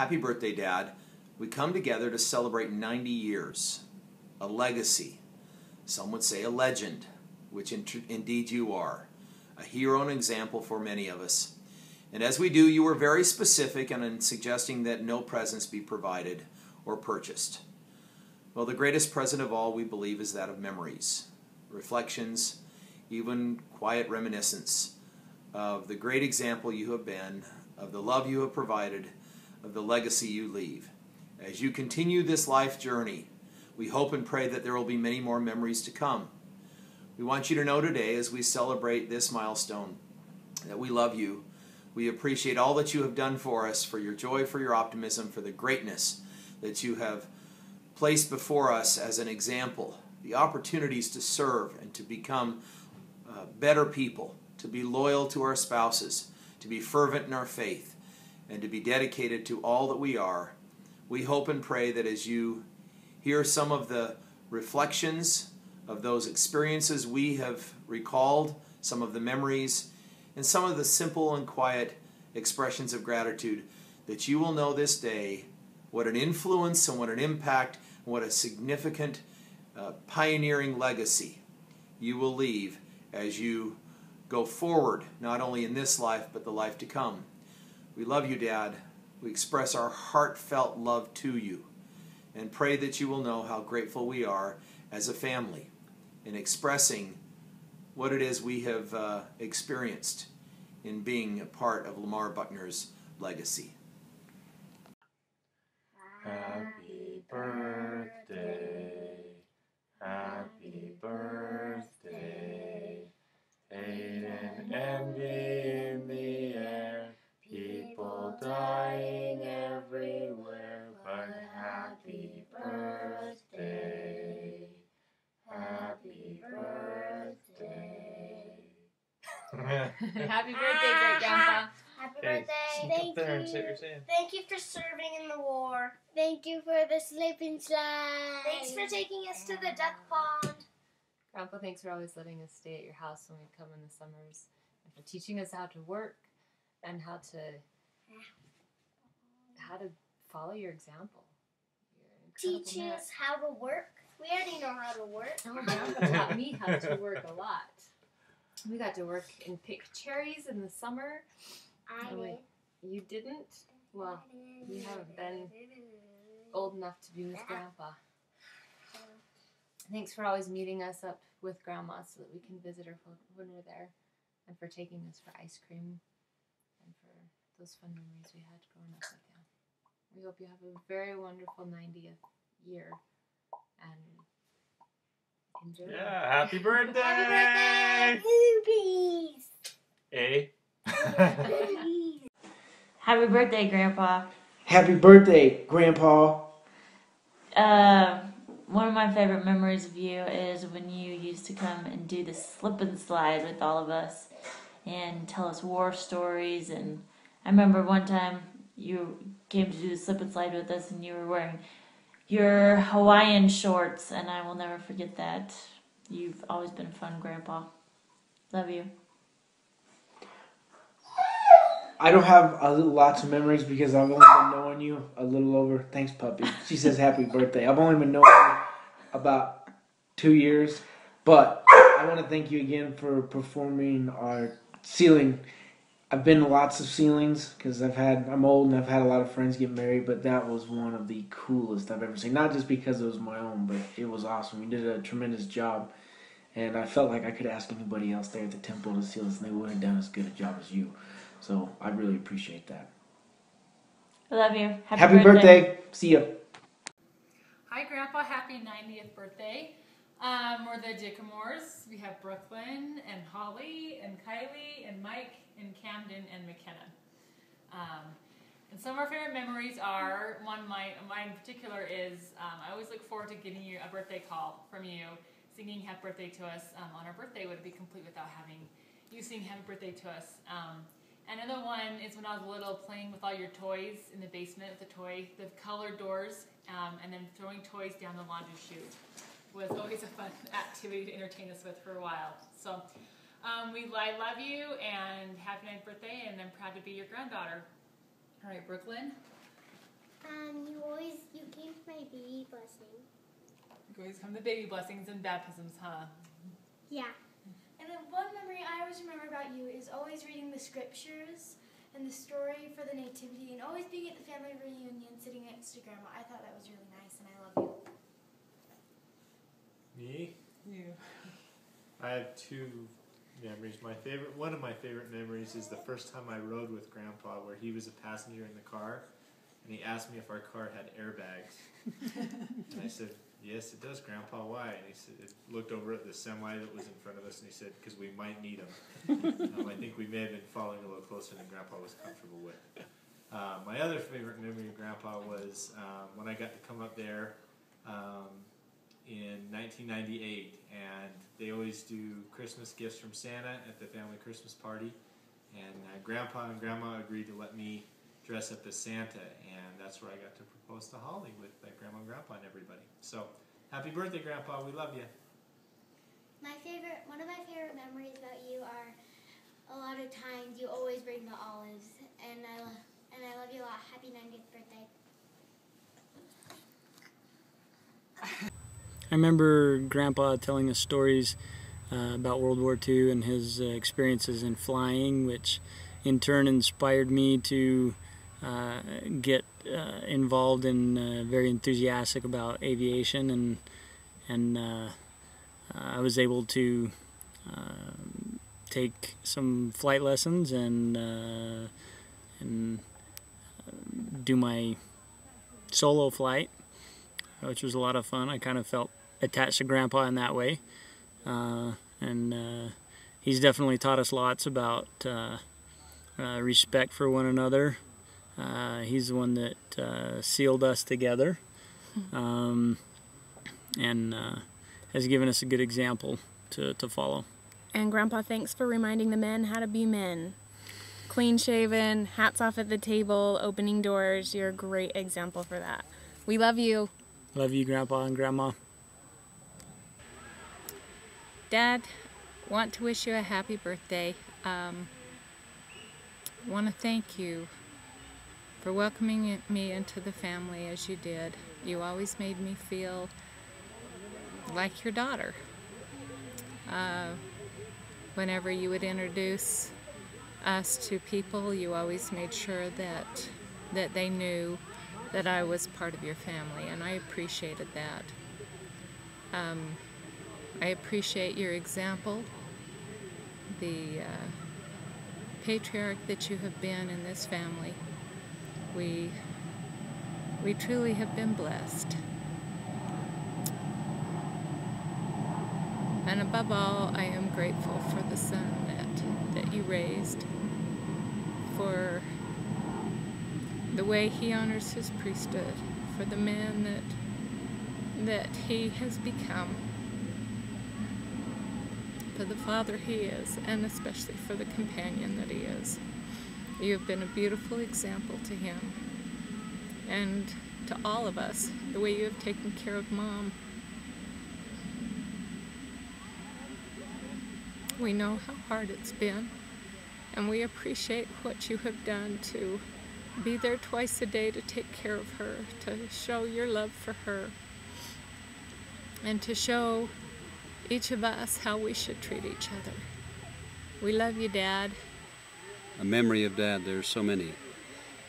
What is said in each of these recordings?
Happy birthday, Dad. We come together to celebrate 90 years, a legacy, some would say a legend, which indeed you are, a hero and example for many of us. And as we do, you were very specific in suggesting that no presents be provided or purchased. Well, the greatest present of all, we believe, is that of memories, reflections, even quiet reminiscence of the great example you have been, of the love you have provided, of the legacy you leave. As you continue this life journey, we hope and pray that there will be many more memories to come. We want you to know today, as we celebrate this milestone, that we love you. We appreciate all that you have done for us, for your joy, for your optimism, for the greatness that you have placed before us as an example, the opportunities to serve and to become better people, to be loyal to our spouses, to be fervent in our faith, and to be dedicated to all that we are. We hope and pray that as you hear some of the reflections of those experiences we have recalled, some of the memories, and some of the simple and quiet expressions of gratitude, that you will know this day what an influence and what an impact and what a significant pioneering legacy you will leave as you go forward, not only in this life, but the life to come. We love you, Dad. We express our heartfelt love to you and pray that you will know how grateful we are as a family in expressing what it is we have experienced in being a part of Lamar Buckner's legacy. Happy birthday, happy birthday, hate and envy in the air, people dying everywhere, but happy birthday, happy birthday. Happy birthday, great grandpa. Happy birthday. Thank you for serving in the war. Thank you for the slip and slide. Thanks for taking us to the duck pond. Grandpa, thanks for always letting us stay at your house when we come in the summers, and for teaching us how to work and how to follow your example. Teach us how to work. We already know how to work. Oh, Grandpa taught me how to work a lot. We got to work and pick cherries in the summer. I did. You didn't? Well, you haven't been old enough to be with Grandpa. Thanks for always meeting us up with Grandma so that we can visit her when we're there, and for taking us for ice cream, and for those fun memories we had growing up with you. We hope you have a very wonderful 90th year, and enjoy. Yeah, happy birthday! Happy birthday, boobies! Hey. Happy birthday, Grandpa. Happy birthday, Grandpa. One of my favorite memories of you is when you used to come and do the slip and slide with all of us and tell us war stories. And I remember one time you came to do the slip and slide with us and you were wearing your Hawaiian shorts, and I will never forget that. You've always been a fun Grandpa. Love you. I don't have lots of memories because I've only been knowing you a little over. Thanks, puppy. She says happy birthday. I've only been knowing you about 2 years, but I want to thank you again for performing our ceiling. I've been to lots of ceilings because I'm old and I've had a lot of friends get married, but that was one of the coolest I've ever seen. Not just because it was my own, but it was awesome. You did a tremendous job, and I felt like I could ask anybody else there at the temple to seal this, and they would have done as good a job as you. So I really appreciate that. I love you. Happy birthday. See ya. Hi, Grandpa. Happy 90th birthday. We're the Dickamores. We have Brooklyn and Holly and Kylie and Mike and Camden and McKenna. And some of our favorite memories are, mine in particular is, I always look forward to getting you a birthday call from you, singing happy birthday to us on our birthday. Would it be complete without having you sing happy birthday to us? Another one is when I was little, playing with all your toys in the basement with the colored doors, and then throwing toys down the laundry chute was always a fun activity to entertain us with for a while. So I love you and happy 9th birthday, and I'm proud to be your granddaughter. All right, Brooklyn. You came to my baby blessing. You always come to baby blessings and baptisms, huh? Yeah. And then one memory I always remember about you is always reading the scriptures and the story for the nativity and always being at the family reunion sitting next to Grandma. I thought that was really nice and I love you. Me? You. I have two memories. One of my favorite memories is the first time I rode with Grandpa, where he was a passenger in the car, and he asked me if our car had airbags. And I said, "Yes, it does, Grandpa. Why?" And he said, looked over at the semi that was in front of us, and he said, "Because we might need them." I think we may have been following a little closer than Grandpa was comfortable with. My other favorite memory of Grandpa was when I got to come up there in 1998, and they always do Christmas gifts from Santa at the family Christmas party, and Grandpa and Grandma agreed to let me dress up as Santa, and that's where I got to propose to Holly with Grandma and Grandpa and everybody. So, happy birthday, Grandpa. We love you. One of my favorite memories about you are a lot of times you always bring the olives, and I love you a lot. Happy 90th birthday. I remember Grandpa telling us stories about World War II and his experiences in flying, which in turn inspired me to get involved and very enthusiastic about aviation, and I was able to take some flight lessons and do my solo flight, which was a lot of fun. I kind of felt attached to Grandpa in that way, and he's definitely taught us lots about respect for one another. He's the one that sealed us together, and has given us a good example to follow. And Grandpa, thanks for reminding the men how to be men. Clean shaven, hats off at the table, opening doors. You're a great example for that. We love you. Love you, Grandpa and Grandma. Dad, want to wish you a happy birthday. Want to thank you for welcoming me into the family as you did. You always made me feel like your daughter. Whenever you would introduce us to people, you always made sure that they knew that I was part of your family, and I appreciated that. I appreciate your example, the patriarch that you have been in this family. We truly have been blessed. And above all, I am grateful for the son that you raised, for the way he honors his priesthood, for the man that he has become, for the father he is, and especially for the companion that he is. You have been a beautiful example to him and to all of us, the way you have taken care of Mom. We know how hard it's been, and we appreciate what you have done to be there twice a day to take care of her, to show your love for her, and to show each of us how we should treat each other. We love you, Dad. A memory of Dad, there's so many.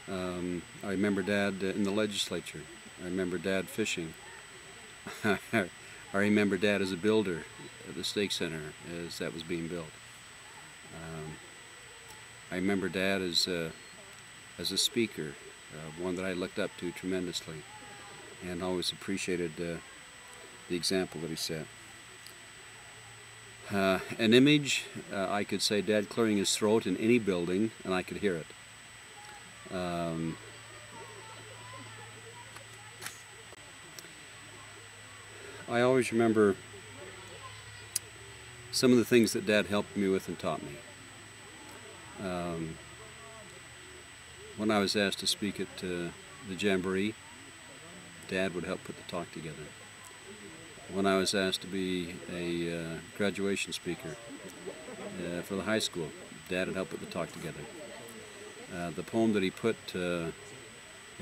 I remember Dad in the legislature. I remember Dad fishing. I remember Dad as a builder at the Stake Center as that was being built. I remember Dad as a speaker, one that I looked up to tremendously and always appreciated the example that he set. An image, I could say Dad clearing his throat in any building and I could hear it. I always remember some of the things that Dad helped me with and taught me. When I was asked to speak at the Jamboree, Dad would help put the talk together. When I was asked to be a graduation speaker for the high school, Dad would help put the talk together. The poem that he put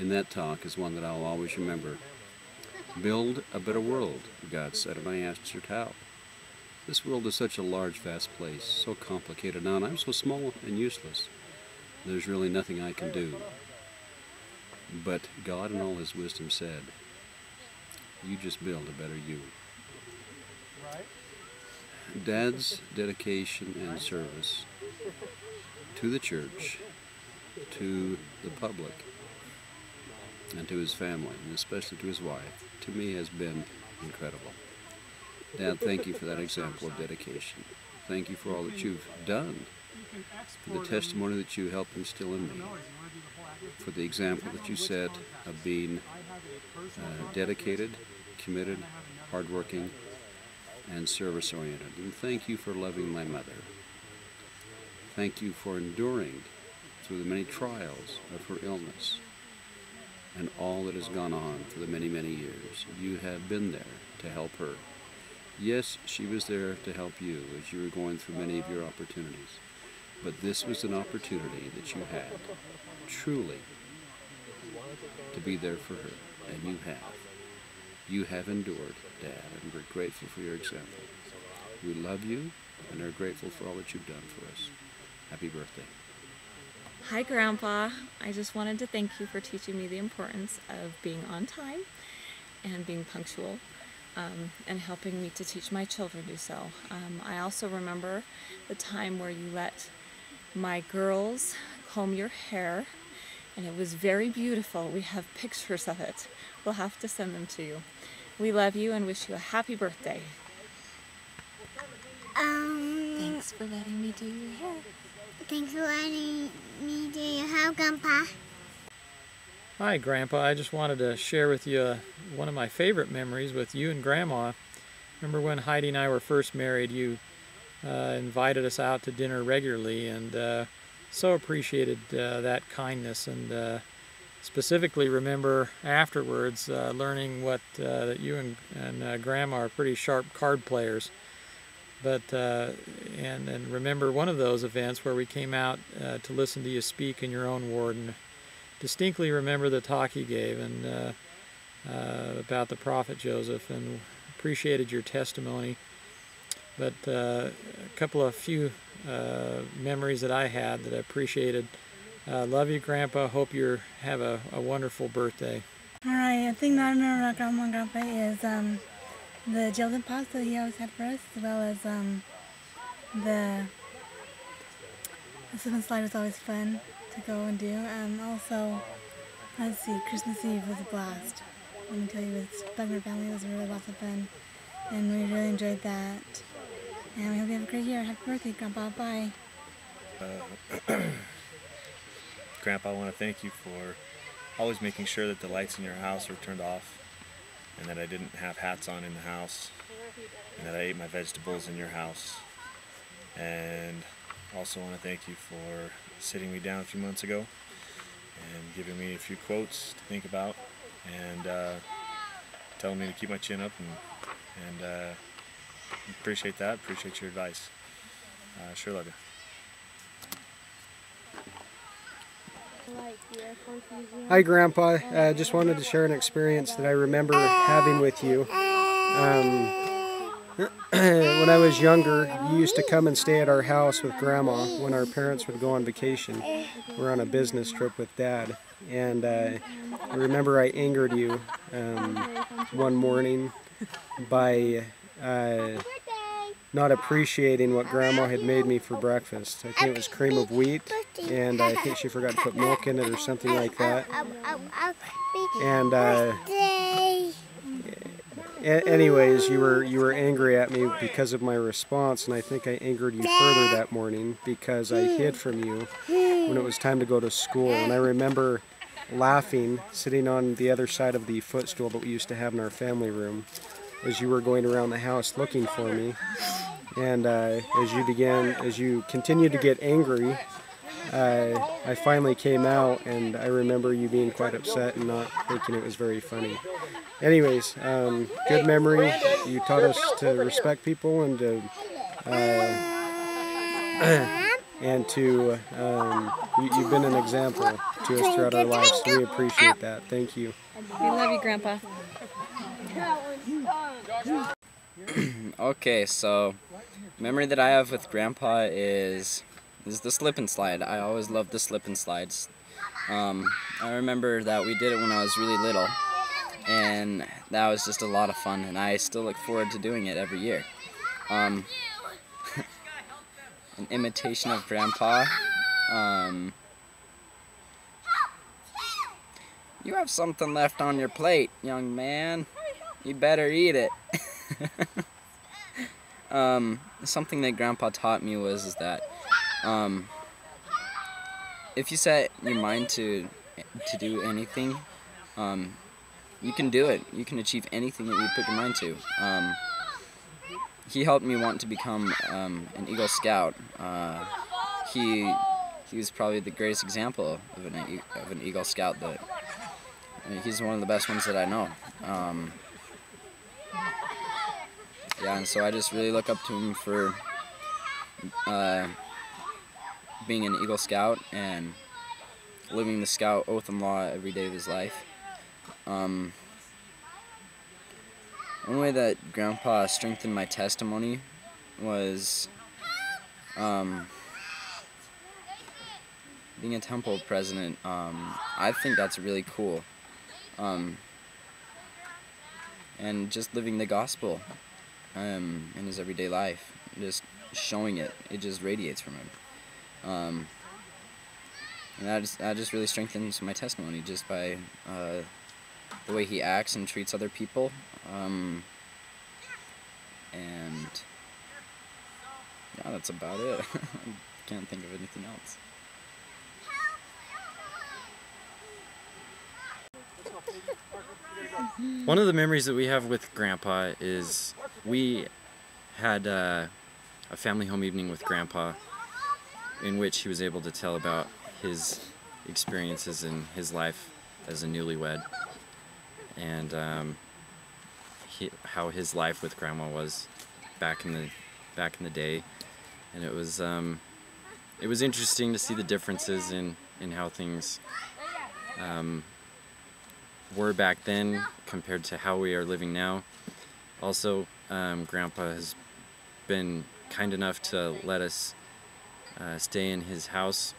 in that talk is one that I'll always remember. Build a better world, God said, and I asked her how. This world is such a large, vast place, so complicated now, and I'm so small and useless. There's really nothing I can do. But God in all His wisdom said, you just build a better you. Dad's dedication and service to the church, to the public, and to his family, and especially to his wife, to me has been incredible. Dad, thank you for that example of dedication. Thank you for all that you've done, for the testimony that you helped instill in me, for the example that you set of being dedicated, committed, hardworking, and service-oriented. And thank you for loving my mother. Thank you for enduring through the many trials of her illness and all that has gone on for the many, many years. You have been there to help her. Yes, she was there to help you as you were going through many of your opportunities. But this was an opportunity that you had, truly, to be there for her. And you have. You have endured, Dad, and we're grateful for your example. We love you and are grateful for all that you've done for us. Happy birthday. Hi, Grandpa. I just wanted to thank you for teaching me the importance of being on time and being punctual, and helping me to teach my children to do so. I also remember the time where you let my girls comb your hair, and it was very beautiful. We have pictures of it. We'll have to send them to you. We love you and wish you a happy birthday. Thanks for letting me do your hair. Thanks for letting me do your hair, Grandpa. Hi, Grandpa. I just wanted to share with you one of my favorite memories with you and Grandma. Remember when Heidi and I were first married, you invited us out to dinner regularly, and so appreciated that kindness, and specifically remember afterwards learning that you and Grandma are pretty sharp card players. But and remember one of those events where we came out to listen to you speak in your own ward, and distinctly remember the talk you gave and about the prophet Joseph, and appreciated your testimony. But a few memories that I had that I appreciated. Love you, Grandpa. Hope you have a wonderful birthday. All right, a thing that I remember about Grandma and Grandpa is the gelatin pasta he always had for us, as well as the slip and slide was always fun to go and do. Also, let's see, Christmas Eve was a blast. Let me tell you, with Buckner family, it was really lots of fun, and we really enjoyed that. And we hope you have a great year. Happy birthday, Grandpa. Bye. Grandpa, I want to thank you for always making sure that the lights in your house were turned off, and that I didn't have hats on in the house, and that I ate my vegetables in your house. And also want to thank you for sitting me down a few months ago and giving me a few quotes to think about, and telling me to keep my chin up, and appreciate that. Appreciate your advice. Sure love you. Hi, Grandpa. I just wanted to share an experience that I remember having with you. When I was younger, you used to come and stay at our house with Grandma when our parents would go on vacation. We're on a business trip with Dad, and I remember I angered you one morning by not appreciating what Grandma had made me for breakfast. I think it was cream of wheat, and I think she forgot to put milk in it or something like that. And anyways, you were angry at me because of my response, and I think I angered you further that morning because I hid from you when it was time to go to school. And I remember laughing, sitting on the other side of the footstool that we used to have in our family room, as you were going around the house looking for me. And as you continued to get angry, I finally came out, and I remember you being quite upset and not thinking it was very funny. Anyways, good memory. You taught us to respect people and to you've been an example to us throughout our lives. So we appreciate that. Thank you. We love you, Grandpa. Okay, so memory that I have with Grandpa is the slip and slide. I always loved the slip and slides. I remember that we did it when I was really little, and that was just a lot of fun, and I still look forward to doing it every year. An imitation of Grandpa. You have something left on your plate, young man. You better eat it. Something that Grandpa taught me was that if you set your mind to do anything, you can do it. You can achieve anything that you put your mind to. He helped me want to become an Eagle Scout. He was probably the greatest example of an Eagle Scout. He's one of the best ones that I know. Yeah, and so I just really look up to him for being an Eagle Scout and living the Scout oath and law every day of his life. One way that Grandpa strengthened my testimony was being a temple president. I think that's really cool. And just living the gospel in his everyday life, just showing it just radiates from him. And that just really strengthens my testimony just by the way he acts and treats other people. And yeah, that's about it. I can't think of anything else. One of the memories that we have with Grandpa is we had a family home evening with Grandpa in which he was able to tell about his experiences in his life as a newlywed and how his life with Grandma was back in the day, and it was interesting to see the differences in how things were back then compared to how we are living now. Also, Grandpa has been kind enough to let us stay in his house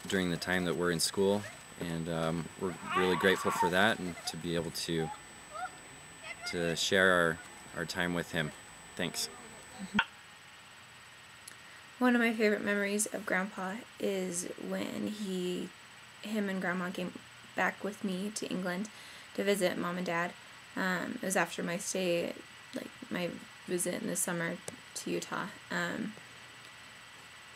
during the time that we're in school, and we're really grateful for that and to be able to share our time with him. Thanks. One of my favorite memories of Grandpa is when him and Grandma came back with me to England to visit Mom and Dad. It was after my stay, like my visit in the summer to Utah.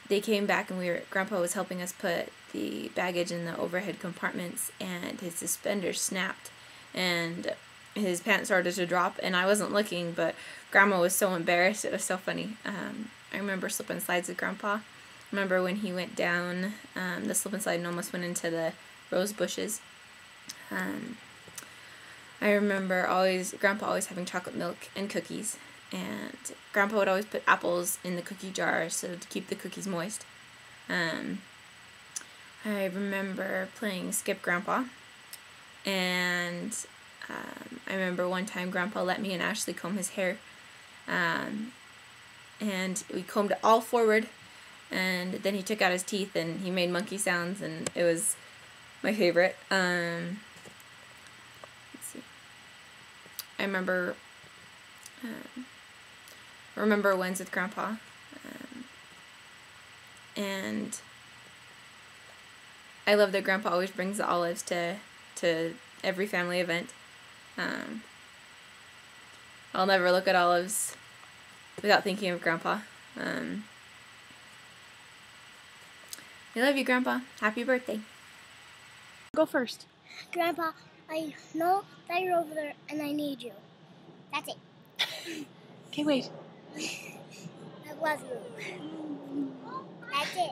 They came back and Grandpa was helping us put the baggage in the overhead compartments, and his suspenders snapped and his pants started to drop, and I wasn't looking, but Grandma was so embarrassed. It was so funny. I remember slip and slides with Grandpa. I remember when he went down the slip and slide and almost went into the rose bushes. I remember Grandpa always having chocolate milk and cookies, and Grandpa would always put apples in the cookie jar so to keep the cookies moist. I remember playing Skip Grandpa, and I remember one time Grandpa let me and Ashley comb his hair, and we combed it all forward, and then he took out his teeth and he made monkey sounds, and it was my favorite. Let's see. I remember ones with Grandpa, and I love that Grandpa always brings the olives to every family event. I'll never look at olives without thinking of Grandpa. I love you, Grandpa. Happy birthday. Go first. Grandpa, I know that you're over there and I need you. That's it. Okay, wait. I love you. That's it.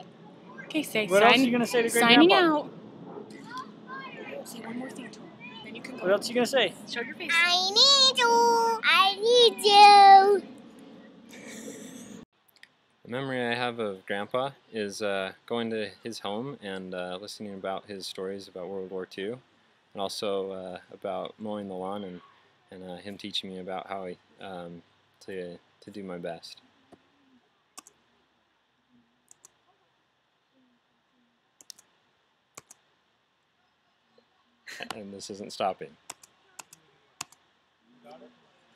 Okay, say What else are you going to say to Great signing Grandpa? out. Say one more thing to him. Then you can go. What else are you going to say? Show your face. I need you. I need you. The memory I have of Grandpa is going to his home and listening about his stories about World War II, and also about mowing the lawn and him teaching me about how to do my best. And this isn't stopping.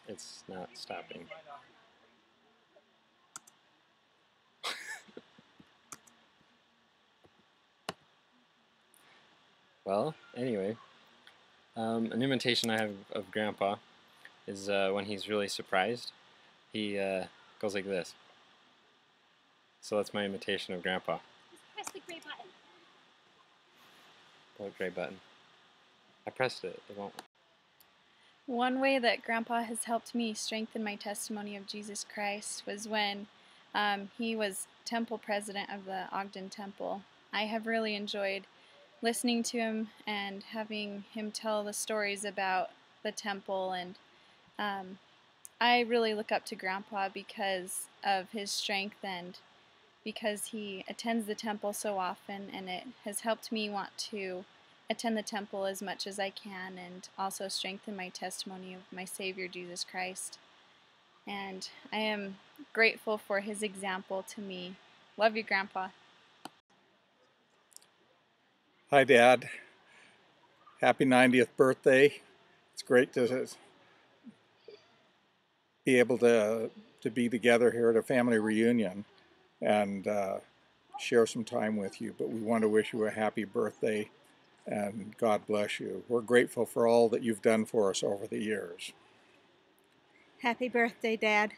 It's not stopping. Well, anyway, an imitation I have of Grandpa is when he's really surprised. He goes like this. So that's my imitation of Grandpa. Press the gray button. What gray button? I pressed it. It won't. One way that Grandpa has helped me strengthen my testimony of Jesus Christ was when he was temple president of the Ogden Temple. I have really enjoyed listening to him and having him tell the stories about the temple, and I really look up to Grandpa because of his strength and because he attends the temple so often, and it has helped me want to attend the temple as much as I can and also strengthen my testimony of my Savior Jesus Christ. And I am grateful for his example to me. Love you, Grandpa. Hi, Dad. Happy 90th birthday. It's great to be able to be together here at a family reunion and share some time with you. But we want to wish you a happy birthday and God bless you. We're grateful for all that you've done for us over the years. Happy birthday, Dad.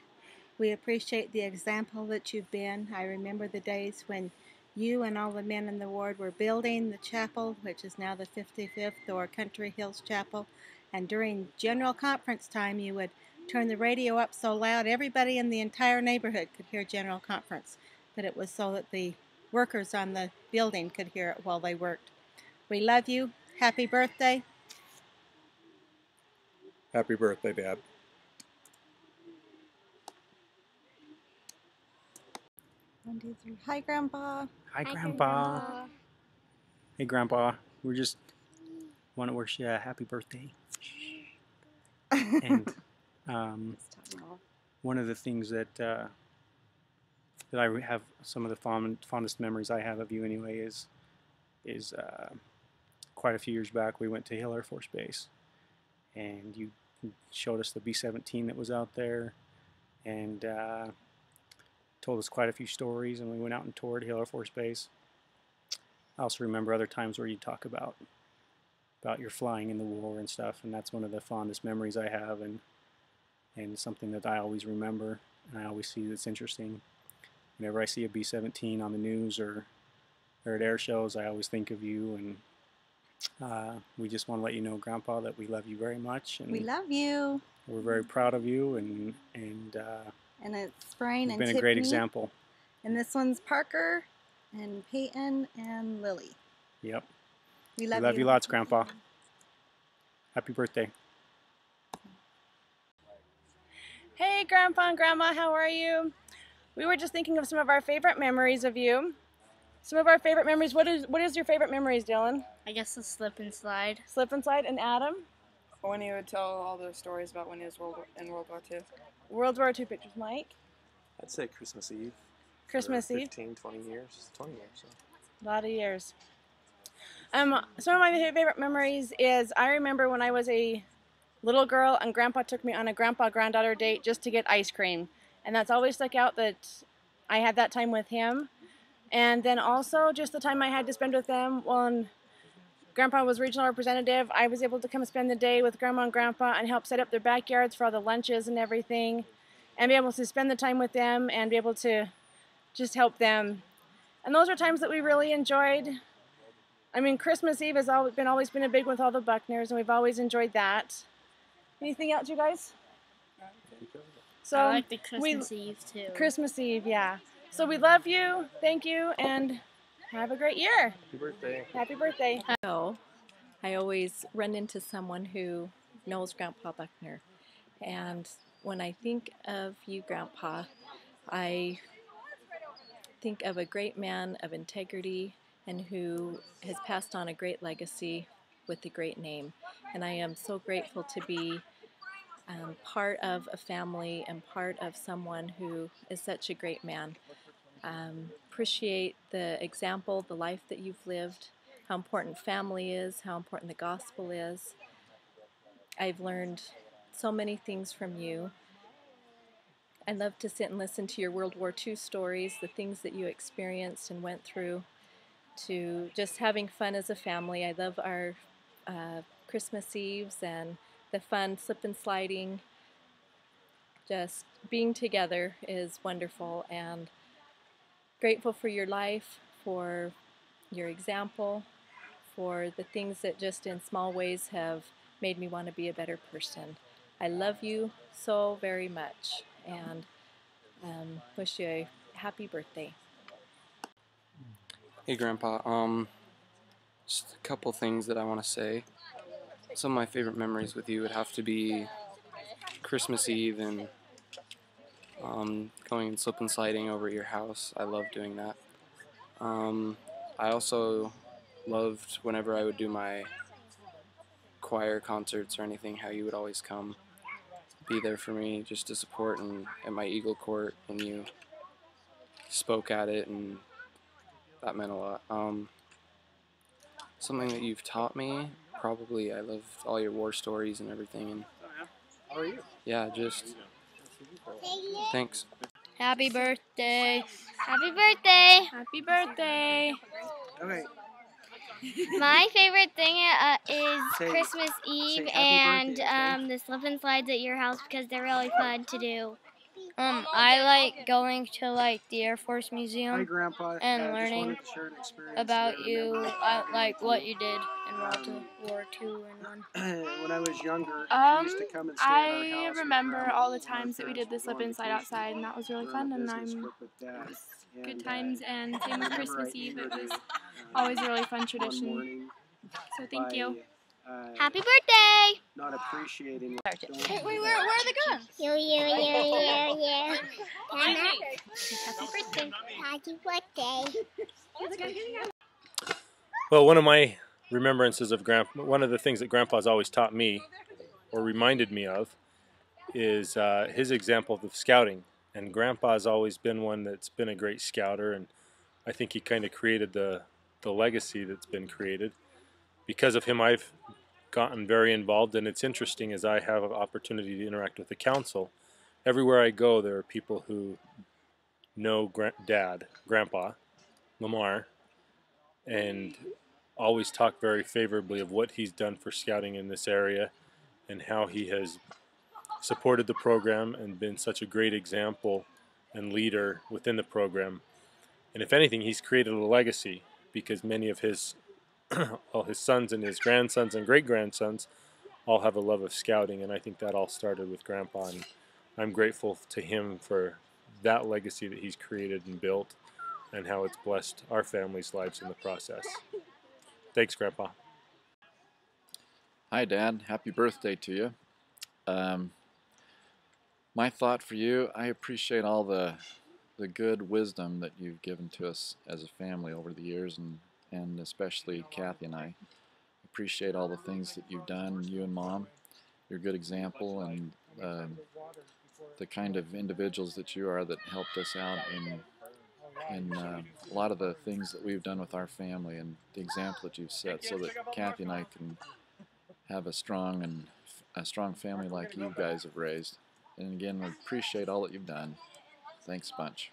We appreciate the example that you've been. I remember the days when you and all the men in the ward were building the chapel, which is now the 55th, or Country Hills Chapel. And during general conference time, you would turn the radio up so loud everybody in the entire neighborhood could hear general conference. But it was so that the workers on the building could hear it while they worked. We love you. Happy birthday. Happy birthday, Dad. One, two, three. Hi, Grandpa. Hi, Grandpa. Hey, Grandpa. We just want to wish you a happy birthday. And one of the things that that I have, some of the fondest memories I have of you anyway is quite a few years back we went to Hill Air Force Base, and you showed us the B-17 that was out there, and told us quite a few stories, and we went out and toured Hill Air Force Base. I also remember other times where you talk about your flying in the war and stuff, and that's one of the fondest memories I have, and something that I always remember, and I always see that's interesting. Whenever I see a B-17 on the news or at air shows, I always think of you, and we just want to let you know, Grandpa, that we love you very much. And We love you. we're very proud of you, and it's Brian you've and been Tiffany. a great example. And this one's Parker and Peyton and Lily. Yep. We We love love you. you lots, Grandpa. Happy birthday. Hey, Grandpa and Grandma, how are you? We were just thinking of some of our favorite memories of you. Some of our favorite memories. What is your favorite memories, Dylan? I guess the slip and slide. Slip and slide. And Adam? When he would tell all those stories about when he was in World War II. World War II pictures. Mike? I'd say Christmas Eve. Christmas for Eve? 15, 20 years. 20 years. So. A lot of years. Some of my favorite memories is I remember when I was a little girl and Grandpa took me on a grandpa-granddaughter date just to get ice cream. And that's always stuck out that I had that time with him. And then also just the time I had to spend with them when Grandpa was regional representative, I was able to come spend the day with Grandma and Grandpa and help set up their backyards for all the lunches and everything. And be able to spend the time with them and be able to just help them. And those are times that we really enjoyed. I mean, Christmas Eve has always been a big one with all the Buckners, and we've always enjoyed that. Anything else, you guys? So I like the Christmas Eve too. Christmas Eve, yeah. So we love you, thank you, and have a great year. Happy birthday. Happy birthday. So, I always run into someone who knows Grandpa Buckner. And when I think of you, Grandpa, I think of a great man of integrity and who has passed on a great legacy with a great name. And I am so grateful to be part of a family and part of someone who is such a great man. Appreciate the example, the life that you've lived, how important family is, how important the gospel is. I've learned so many things from you. I love to sit and listen to your World War II stories, the things that you experienced and went through, to just having fun as a family. I love our Christmas Eves and the fun slip and sliding. Just being together is wonderful, and grateful for your life, for your example, for the things that just in small ways have made me want to be a better person. I love you so very much, and wish you a happy birthday. Hey Grandpa, just a couple things that I want to say. Some of my favorite memories with you would have to be Christmas Eve and going and slip and sliding over at your house. I love doing that. I also loved whenever I would do my choir concerts or anything, how you would always come, be there for me just to support, and at my Eagle Court, and you spoke at it, and that meant a lot. Something that you've taught me, probably I loved all your war stories and everything, and How are you? yeah, just thanks. Happy birthday. Happy birthday. Happy birthday. Okay. My favorite thing is Say- Christmas Eve say happy and birthday, okay? the slip and slides at your house because they're really fun to do. I like going to like the Air Force Hi, Museum Grandpa. and Just learning wanted to share an experience about that I you, remember. like what you did in World War II and one. When I was younger, you used to come and stay at our house. I with remember Grandma all the and our times that we did the parents would slip go on and slide vacation. outside, and that was really We were on fun. a And business I'm trip with Dad. good And, times, and I same with remember Christmas I Eve. It angered was you, always a really fun one tradition. morning So thank you. Happy birthday! Not appreciating. Wait, where are they going? You. Happy birthday. Happy birthday. Well, one of my remembrances of Grandpa, one of the things that Grandpa's always taught me, or reminded me of, is his example of scouting. And Grandpa's always been one that's been a great scouter, and I think he kind of created the legacy that's been created. Because of him, I've gotten very involved, and it's interesting as I have an opportunity to interact with the council. Everywhere I go, there are people who know Grandpa, Lamar, and always talk very favorably of what he's done for scouting in this area and how he has supported the program and been such a great example and leader within the program. And if anything, he's created a legacy, because many of his all his sons and his grandsons and great-grandsons all have a love of scouting, and I think that all started with Grandpa, and I'm grateful to him for that legacy that he's created and built, and how it's blessed our family's lives in the process. Thanks, Grandpa. Hi, Dad. Happy birthday to you. My thought for you, I appreciate all the good wisdom that you've given to us as a family over the years, and especially Kathy and I. Appreciate all the things that you've done, you and Mom. You're a good example, and the kind of individuals that you are that helped us out in a lot of the things that we've done with our family, and the example that you've set, so that Kathy and I can have a strong family like you guys have raised. And again, we appreciate all that you've done. Thanks a bunch.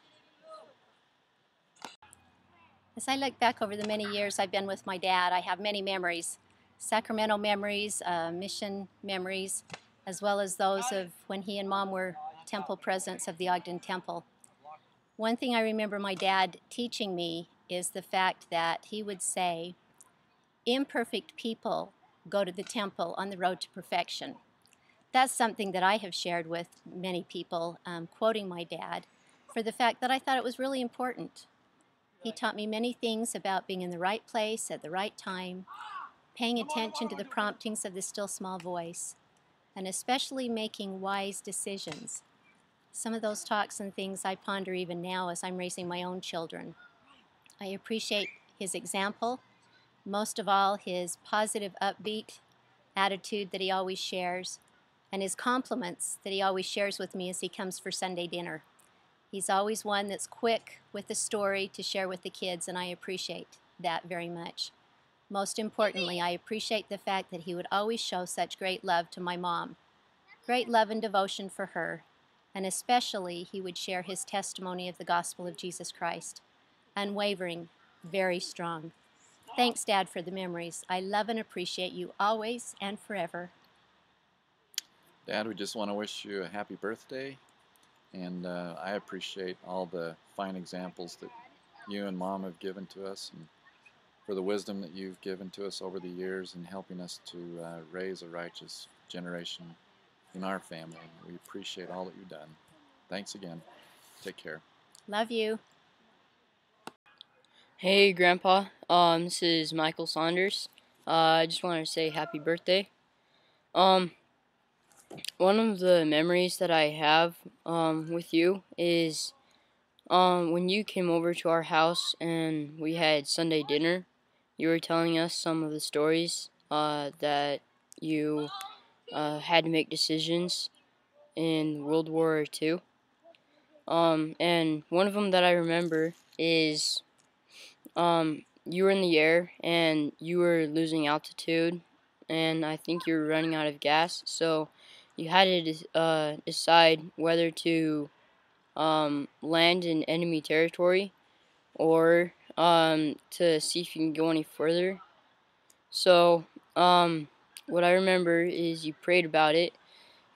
As I look back over the many years I've been with my dad, I have many memories. Sacramento memories, mission memories, as well as those of when he and Mom were temple presidents of the Ogden Temple. One thing I remember my dad teaching me is the fact that he would say, imperfect people go to the temple on the road to perfection. That's something that I have shared with many people, quoting my dad, for the fact that I thought it was really important. He taught me many things about being in the right place at the right time, paying attention to the promptings of the still small voice, and especially making wise decisions. Some of those talks and things I ponder even now as I'm raising my own children. I appreciate his example, most of all his positive, upbeat attitude that he always shares, and his compliments that he always shares with me as he comes for Sunday dinner. He's always one that's quick with a story to share with the kids, and I appreciate that very much. Most importantly, I appreciate the fact that he would always show such great love to my mom, great love and devotion for her, and especially he would share his testimony of the gospel of Jesus Christ. Unwavering, very strong. Thanks, Dad, for the memories. I love and appreciate you always and forever. Dad, we just want to wish you a happy birthday, and I appreciate all the fine examples that you and Mom have given to us, and for the wisdom that you've given to us over the years in helping us to raise a righteous generation in our family. We appreciate all that you've done. Thanks again. Take care. Love you. Hey, Grandpa. This is Michael Saunders. I just wanted to say happy birthday. One of the memories that I have with you is when you came over to our house and we had Sunday dinner. You were telling us some of the stories that you had to make decisions in World War II. And one of them that I remember is you were in the air and you were losing altitude, and I think you were running out of gas, so you had to decide whether to land in enemy territory or to see if you can go any further. So what I remember is you prayed about it,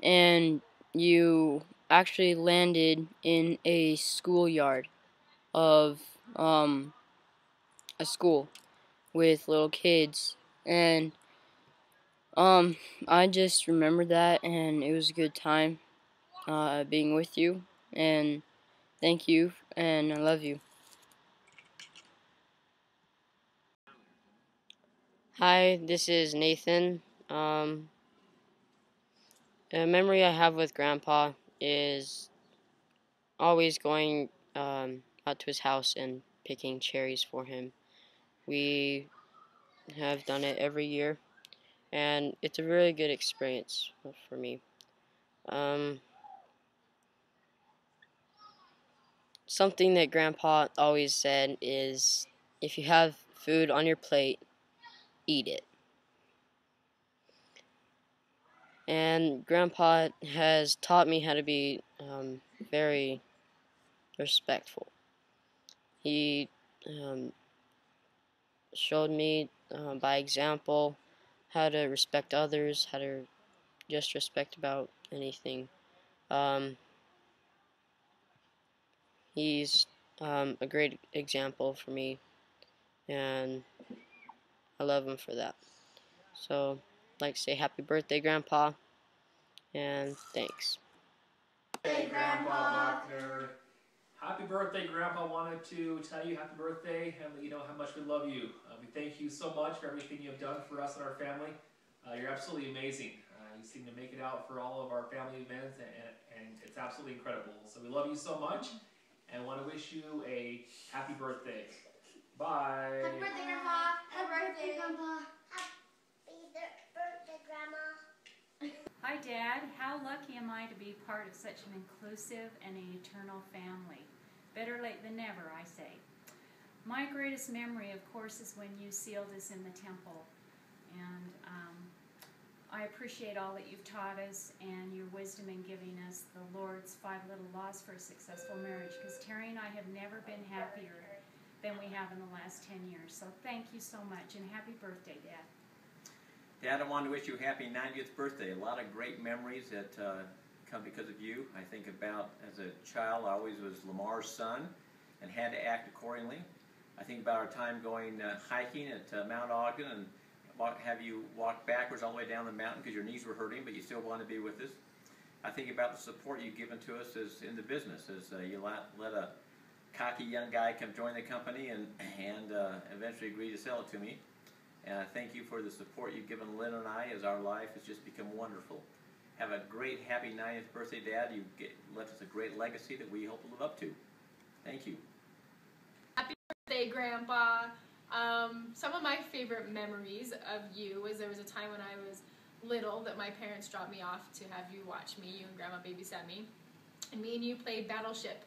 and you actually landed in a schoolyard of a school with little kids, and I just remember that, and it was a good time being with you, and thank you, and I love you. Hi, this is Nathan. A memory I have with Grandpa is always going out to his house and picking cherries for him. We have done it every year, and it's a really good experience for me. Something that Grandpa always said is, if you have food on your plate, eat it. And Grandpa has taught me how to be very respectful. He showed me by example how to respect others, how to just respect about anything. He's a great example for me, and I love him for that. So I'd like to say happy birthday, Grandpa, and thanks. Hey, Grandpa Buckner. Happy birthday, Grandpa. Wanted to tell you happy birthday and let you know how much we love you. We thank you so much for everything you have done for us and our family. You're absolutely amazing. You seem to make it out for all of our family events, and it's absolutely incredible. So we love you so much and want to wish you a happy birthday. Bye. Happy birthday, Grandpa. Happy birthday, Grandpa. Happy birthday, Grandma. Hi, Dad. How lucky am I to be part of such an inclusive and an eternal family? Better late than never, I say. My greatest memory, of course, is when you sealed us in the temple. And I appreciate all that you've taught us and your wisdom in giving us the Lord's 5 little laws for a successful marriage, because Terry and I have never been happier than we have in the last 10 years. So thank you so much, and happy birthday, Dad. Dad, I wanted to wish you a happy 90th birthday. A lot of great memories that come because of you. I think about, as a child, I always was Lamar's son and had to act accordingly. I think about our time going hiking at Mount Ogden and have you walk backwards all the way down the mountain because your knees were hurting, but you still wanted to be with us. I think about the support you've given to us as in the business, as you let a cocky young guy come join the company and eventually agree to sell it to me. And I thank you for the support you've given Lynn and I as our life has just become wonderful. Have a great, happy 90th birthday, Dad. You left us a great legacy that we hope to live up to. Thank you. Happy birthday, Grandpa. Some of my favorite memories of you was there was a time when I was little that my parents dropped me off to have you watch me. You and Grandma babysat me. And me and you played Battleship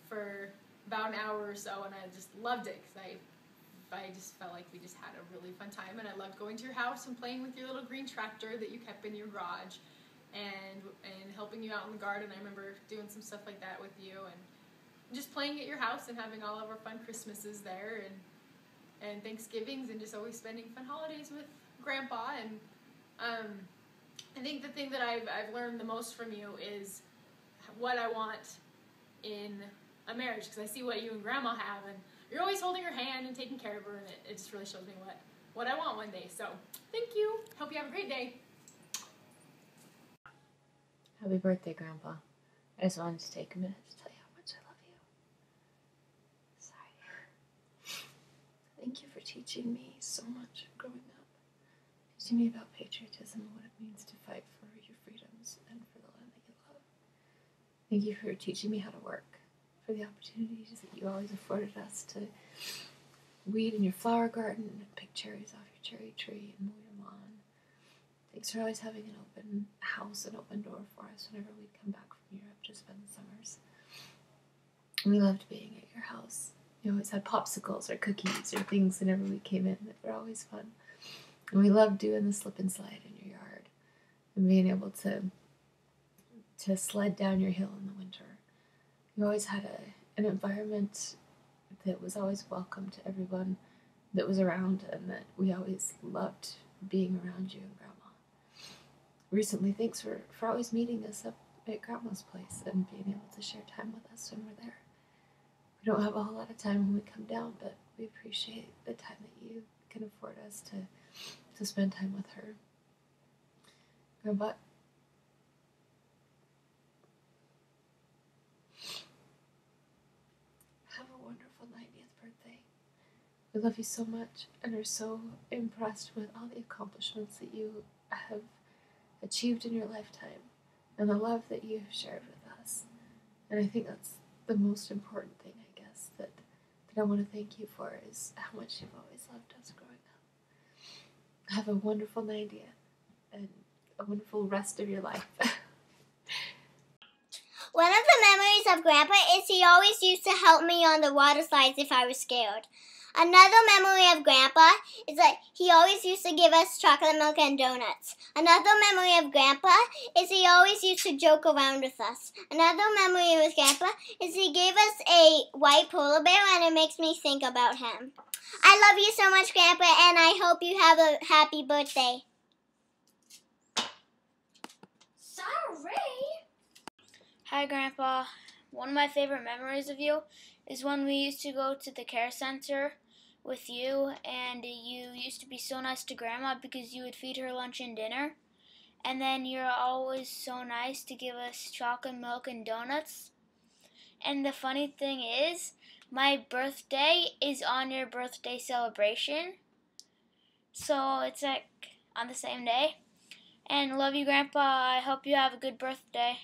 for about an hour or so, and I just loved it because I just felt like we just had a really fun time, and I loved going to your house and playing with your little green tractor that you kept in your garage, and helping you out in the garden. I remember doing some stuff like that with you, and just playing at your house and having all of our fun Christmases there, and Thanksgivings, and just always spending fun holidays with Grandpa. And I think the thing that I've learned the most from you is what I want in a marriage, because I see what you and Grandma have, and you're always holding her hand and taking care of her, and it just really shows me what I want one day. So thank you. Hope you have a great day. Happy birthday, Grandpa. I just wanted to take a minute to tell you how much I love you. Sorry. Thank you for teaching me so much growing up. Teaching me about patriotism and what it means to fight for your freedoms and for the land that you love. Thank you for teaching me how to work, for the opportunities that you always afforded us to weed in your flower garden and pick cherries off your cherry tree and mow your lawn. Thanks for always having an open house, an open door for us whenever we'd come back from Europe to spend the summers. We loved being at your house. You always had popsicles or cookies or things whenever we came in that were always fun. And we loved doing the slip and slide in your yard and being able to sled down your hill in the winter. You always had an environment that was always welcome to everyone that was around, and that we always loved being around you and Grandma. Recently, thanks for always meeting us up at Grandma's place and being able to share time with us when we're there. We don't have a whole lot of time when we come down, but we appreciate the time that you can afford us to spend time with her. Grandpa, have a wonderful 90th birthday. We love you so much and are so impressed with all the accomplishments that you have achieved in your lifetime and the love that you have shared with us. And I think that's the most important thing, I guess, that I want to thank you for, is how much you've always loved us growing up. Have a wonderful 90th and a wonderful rest of your life. One of the memories of Grandpa is he always used to help me on the water slides if I was scared. Another memory of Grandpa is that he always used to give us chocolate milk and donuts. Another memory of Grandpa is he always used to joke around with us. Another memory with Grandpa is he gave us a white polar bear, and it makes me think about him. I love you so much, Grandpa, and I hope you have a happy birthday. Sorry. Hi, Grandpa. One of my favorite memories of you is when we used to go to the care center with you, and you used to be so nice to Grandma because you would feed her lunch and dinner. And then you're always so nice to give us chocolate milk and donuts. And the funny thing is, my birthday is on your birthday celebration. So it's like on the same day. And love you, Grandpa. I hope you have a good birthday.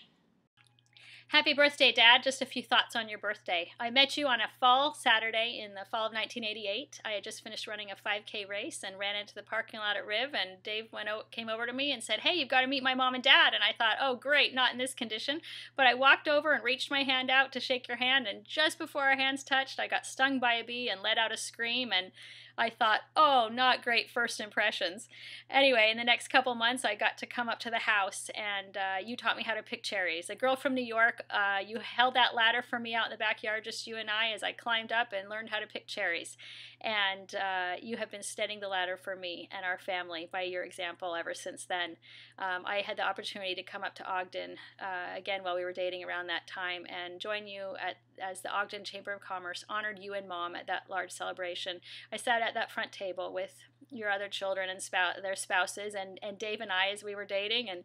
Happy birthday, Dad. Just a few thoughts on your birthday. I met you on a fall Saturday in the fall of 1988. I had just finished running a 5K race and ran into the parking lot at Riv, and Dave came over to me and said, "Hey, you've got to meet my mom and dad." And I thought, oh, great, not in this condition. But I walked over and reached my hand out to shake your hand, and just before our hands touched, I got stung by a bee and let out a scream, and I thought, oh, not great first impressions. Anyway, in the next couple months, I got to come up to the house, and you taught me how to pick cherries. A girl from New York, you held that ladder for me out in the backyard, just you and I, as I climbed up and learned how to pick cherries. And you have been steadying the ladder for me and our family by your example ever since then. I had the opportunity to come up to Ogden again while we were dating around that time and join you as the Ogden Chamber of Commerce honored you and Mom at that large celebration. I sat at that front table with your other children and their spouses and Dave and I as we were dating, and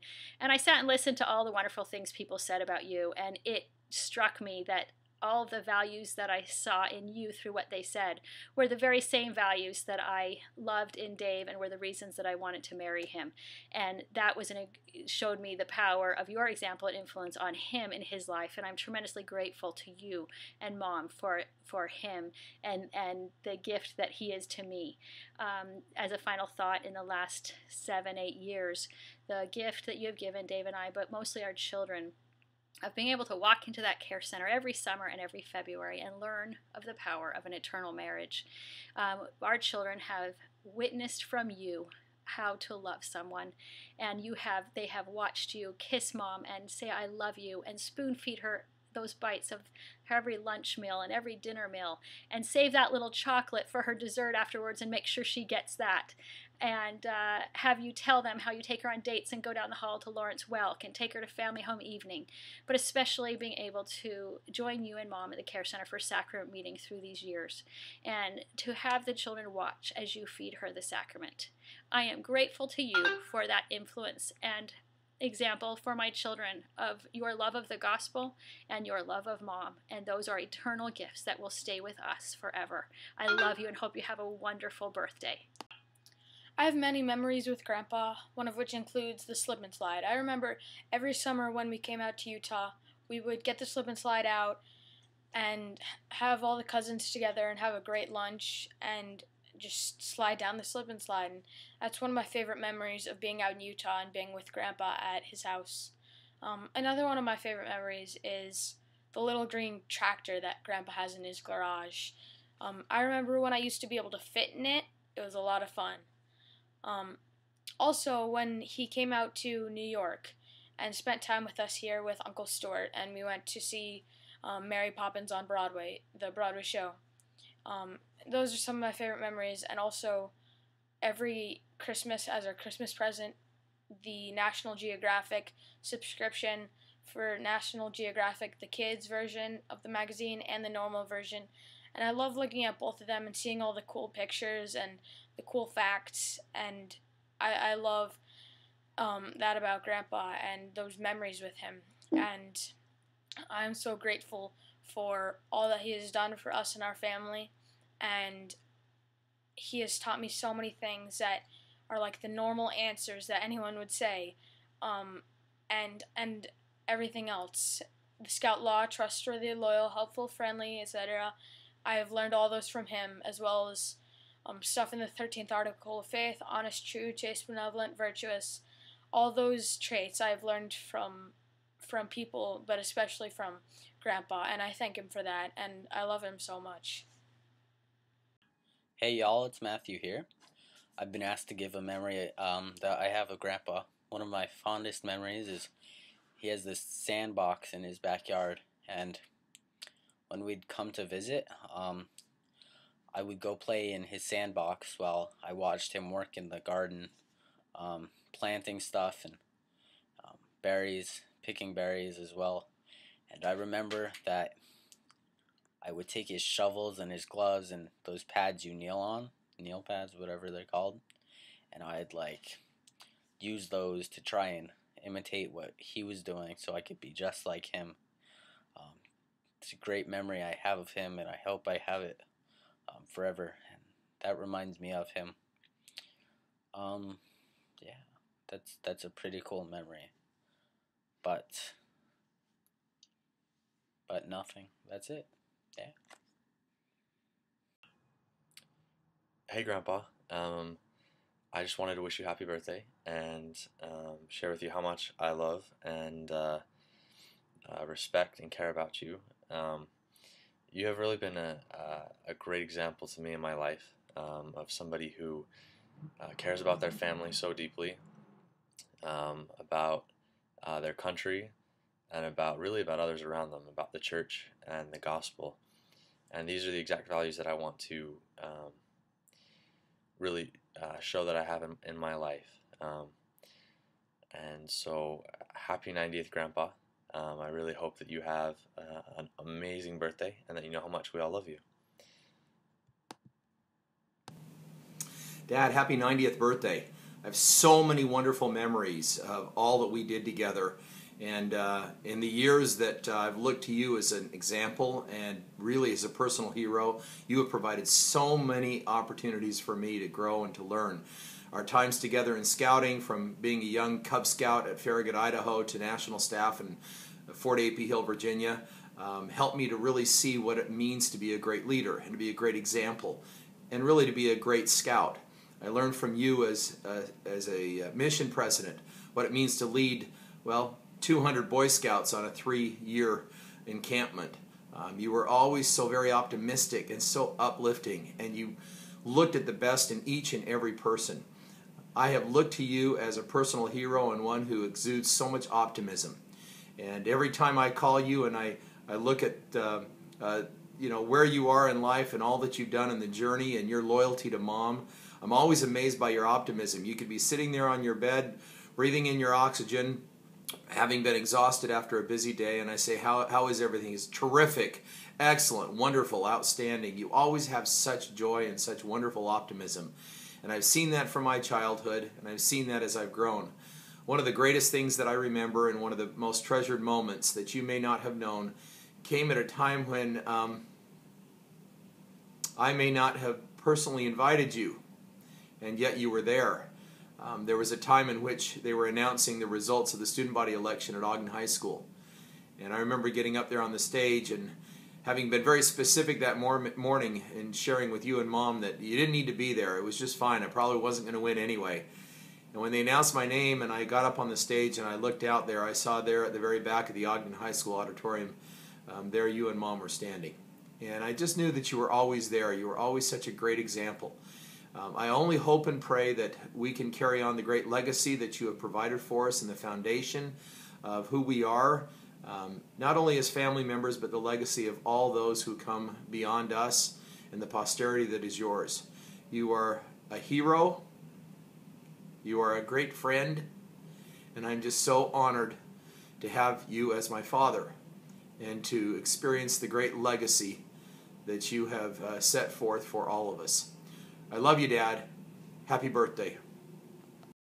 I sat and listened to all the wonderful things people said about you, and it struck me that all of the values that I saw in you through what they said were the very same values that I loved in Dave and were the reasons that I wanted to marry him. And that showed me the power of your example and influence on him in his life. And I'm tremendously grateful to you and Mom for him and the gift that he is to me. As a final thought, in the last 7-8 years, the gift that you have given Dave and I, but mostly our children, of being able to walk into that care center every summer and every February and learn of the power of an eternal marriage. Our children have witnessed from you how to love someone, and they have watched you kiss Mom and say I love you and spoon feed her those bites of her every lunch meal and every dinner meal, and save that little chocolate for her dessert afterwards and make sure she gets that. And have you tell them how you take her on dates and go down the hall to Lawrence Welk and take her to family home evening, but especially being able to join you and Mom at the Care Center for sacrament meeting through these years, and to have the children watch as you feed her the sacrament. I am grateful to you for that influence and example for my children of your love of the gospel and your love of Mom, and those are eternal gifts that will stay with us forever. I love you and hope you have a wonderful birthday. I have many memories with Grandpa, one of which includes the slip and slide. I remember every summer when we came out to Utah, we would get the slip and slide out and have all the cousins together and have a great lunch and just slide down the slip and slide. And that's one of my favorite memories of being out in Utah and being with Grandpa at his house. Another one of my favorite memories is the little green tractor that Grandpa has in his garage. I remember when I used to be able to fit in it. It was a lot of fun. Also, when he came out to New York and spent time with us here with Uncle Stuart, and we went to see Mary Poppins on Broadway, the Broadway show. Those are some of my favorite memories, and also every Christmas as our Christmas present, the National Geographic subscription for National Geographic, the kids version of the magazine and the normal version. And I love looking at both of them and seeing all the cool pictures and the cool facts, and I love that about Grandpa and those memories with him. And I'm so grateful for all that he has done for us and our family, and he has taught me so many things that are like the normal answers that anyone would say, and everything else. The Scout Law, trustworthy, loyal, helpful, friendly, etc. I have learned all those from him, as well as stuff in the 13th Article of Faith, honest, true, chaste, benevolent, virtuous. All those traits I have learned from people, but especially from Grandpa, and I thank him for that, and I love him so much. Hey y'all, it's Matthew here. I've been asked to give a memory that I have of Grandpa. One of my fondest memories is he has this sandbox in his backyard, and when we'd come to visit, I would go play in his sandbox while I watched him work in the garden, planting stuff and berries, picking berries as well. And I remember that I would take his shovels and his gloves and those pads you kneel on, kneel pads, whatever they're called, and I'd like use those to try and imitate what he was doing so I could be just like him. It's a great memory I have of him, and I hope I have it forever, and that reminds me of him. Yeah, that's a pretty cool memory, but nothing. That's it. Yeah. Hey Grandpa, I just wanted to wish you happy birthday and share with you how much I love and respect and care about you. You have really been a great example to me in my life of somebody who cares about their family so deeply, about their country, and about others around them, about the church and the gospel. And these are the exact values that I want to really show that I have in my life. And so, happy 90th, Grandpa. I really hope that you have an amazing birthday and that you know how much we all love you. Dad, happy 90th birthday. I have so many wonderful memories of all that we did together, And in the years that I've looked to you as an example and really as a personal hero, you have provided so many opportunities for me to grow and to learn. Our times together in scouting, from being a young Cub Scout at Farragut, Idaho, to national staff in Fort A.P. Hill, Virginia, helped me to really see what it means to be a great leader and to be a great example and really to be a great scout. I learned from you as a mission president what it means to lead, well, 200 Boy Scouts on a 3-year encampment. You were always so very optimistic and so uplifting, and you looked at the best in each and every person. I have looked to you as a personal hero and one who exudes so much optimism. And every time I call you and I look at where you are in life and all that you've done in the journey and your loyalty to Mom, I'm always amazed by your optimism. You could be sitting there on your bed, breathing in your oxygen, having been exhausted after a busy day, and I say, how is everything? It's terrific, excellent, wonderful, outstanding. You always have such joy and such wonderful optimism. And I've seen that from my childhood, and I've seen that as I've grown. One of the greatest things that I remember, and one of the most treasured moments that you may not have known, came at a time when I may not have personally invited you, and yet you were there. There was a time in which they were announcing the results of the student body election at Ogden High School. And I remember getting up there on the stage and having been very specific that morning and sharing with you and Mom that you didn't need to be there. It was just fine. I probably wasn't going to win anyway. And when they announced my name and I got up on the stage and I looked out there, I saw there at the very back of the Ogden High School auditorium, there you and Mom were standing. And I just knew that you were always there. You were always such a great example. I only hope and pray that we can carry on the great legacy that you have provided for us and the foundation of who we are, not only as family members, but the legacy of all those who come beyond us and the posterity that is yours. You are a hero. You are a great friend. And I'm just so honored to have you as my father and to experience the great legacy that you have set forth for all of us. I love you, Dad. Happy birthday.